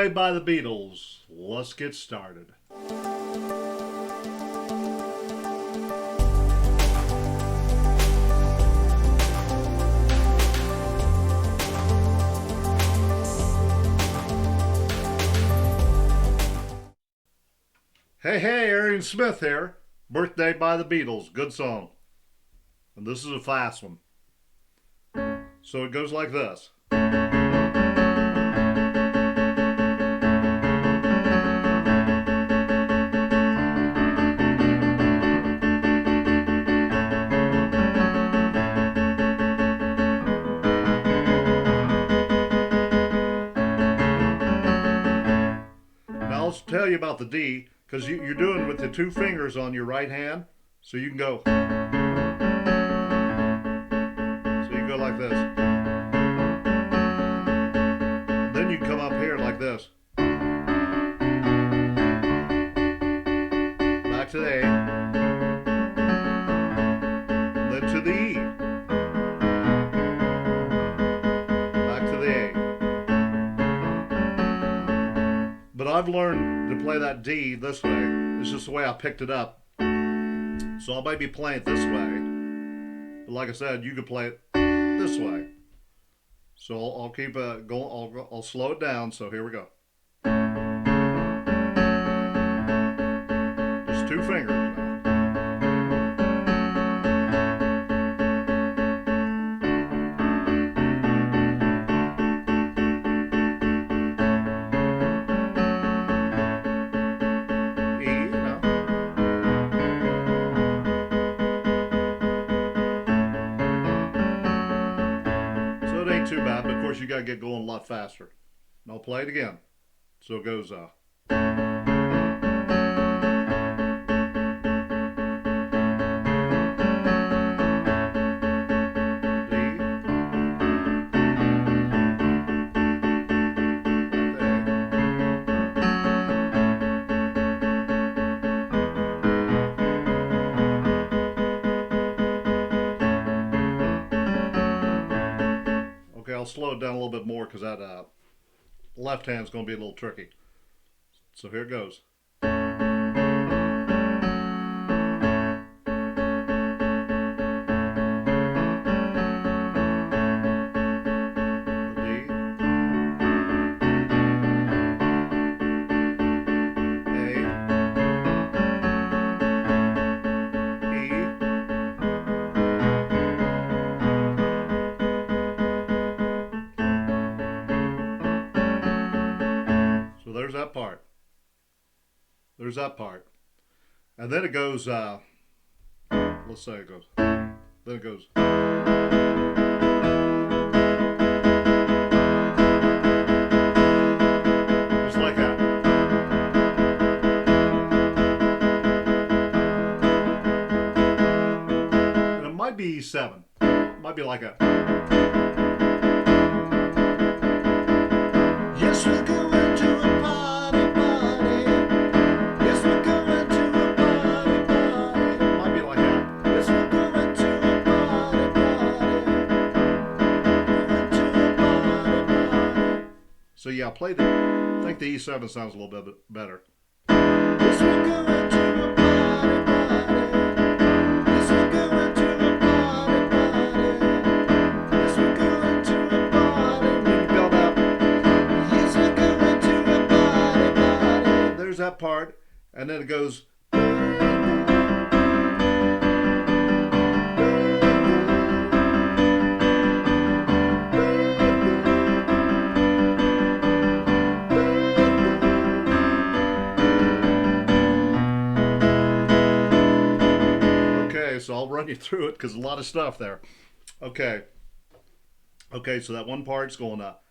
Birthday by the Beatles. Let's get started. Hey, Arian Smith here. Birthday by the Beatles. Good song. And this is a fast one. So it goes like this. Now I'll tell you about the D, because you're doing it with the two fingers on your right hand, so you can go. So you can go like this. Then you come up here like this. Back to the A. Then to the E. Back to the A. But I've learned to play that D this way. It's just the way I picked it up. So I might be playing it this way. But like I said, you could play it this way. So I'll keep going. I'll slow it down. So here we go. Just two fingers now. It ain't too bad, but of course you gotta get going a lot faster. And I'll play it again. So it goes Okay, I'll slow it down a little bit more because that left hand's going to be a little tricky. So here it goes. There's that part. There's that part. And then it goes, let's say it goes, then it goes. Just like that. And it might be E7. It might be like a. Yes, we're going to a party. Yes, we're going to a party. Might be like that. Yes, we're going to a party. So yeah, I think the E7 sounds a little bit better. Yes, we're going to a party. Yes, we're going to a party. Yes, we're going to a party. And then you build up. There's that part, and then it goes. Okay, so I'll run you through it because a lot of stuff there. Okay, so that one part's going up.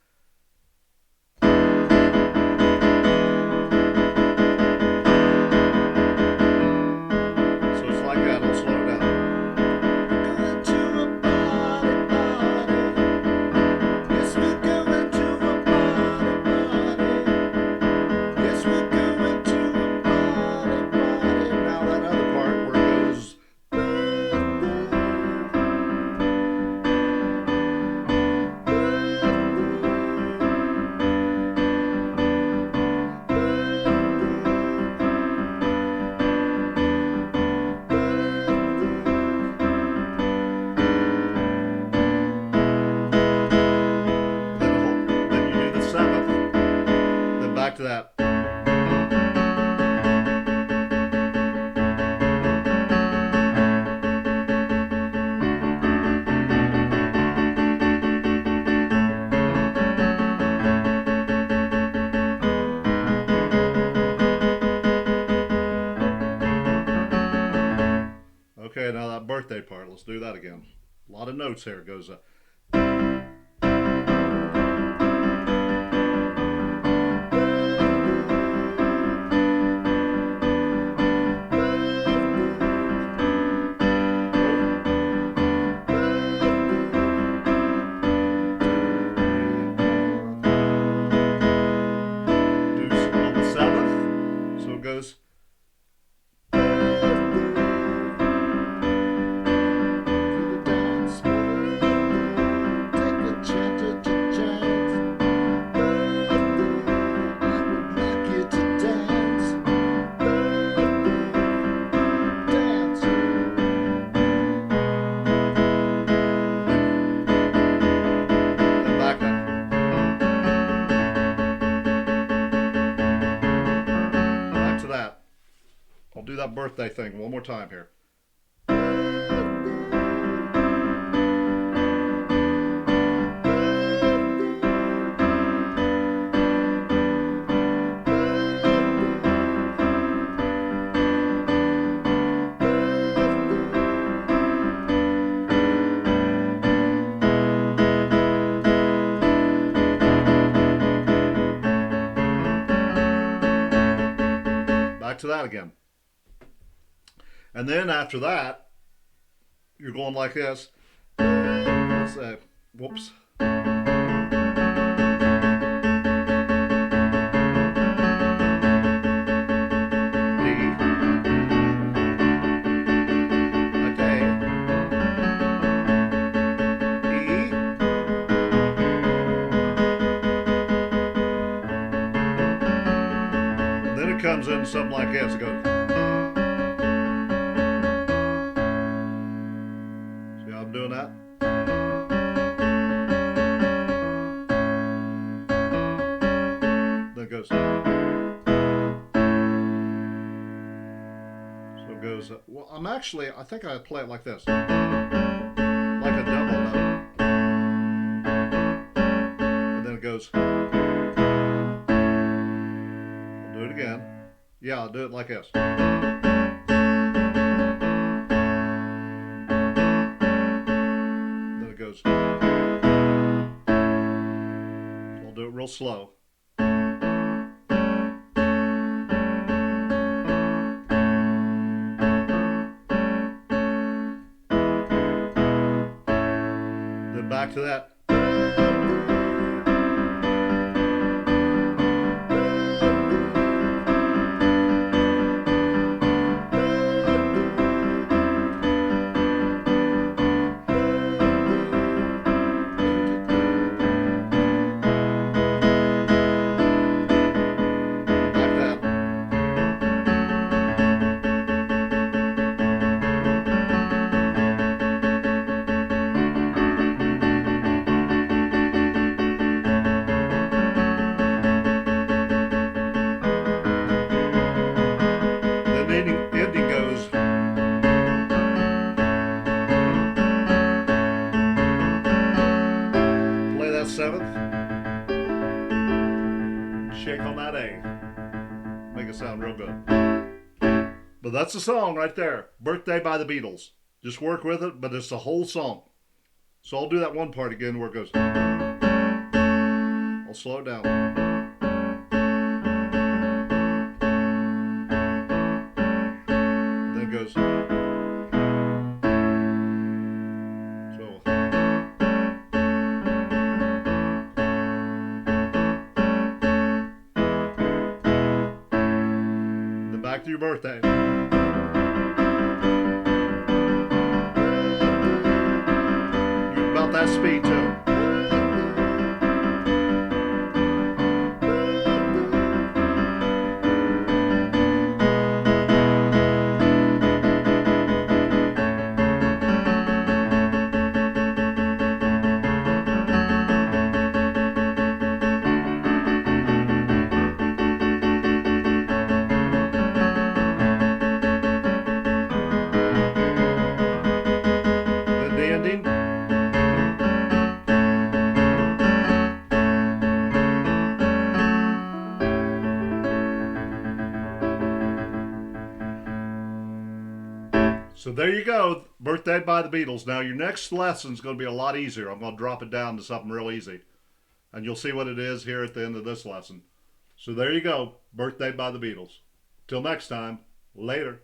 that. Okay, now that birthday part, let's do that again. A lot of notes here. It goes on the seventh, so it goes. I'll do that birthday thing one more time here. Back to that again. And then after that, you're going like this. Let's say, whoops. D. Like A. E. And then it comes in something like this. It goes. Doing that. Then it goes. So it goes. Well, I think I play it like this. Like a double note. And then it goes. I'll do it again. Yeah, I'll do it like this. Goes. So I'll do it real slow. Then back to that. Ending goes. Play that seventh. Shake on that A. Make it sound real good. But that's the song right there. Birthday by the Beatles. Just work with it, but it's the whole song. So I'll do that one part again where it goes. I'll slow it down. Goes. So then back to your birthday. You're about that speed too. there you go, Birthday by the Beatles. Now your next lesson is going to be a lot easier. I'm going to drop it down to something real easy. And you'll see what it is here at the end of this lesson. So there you go, Birthday by the Beatles. Till next time, later.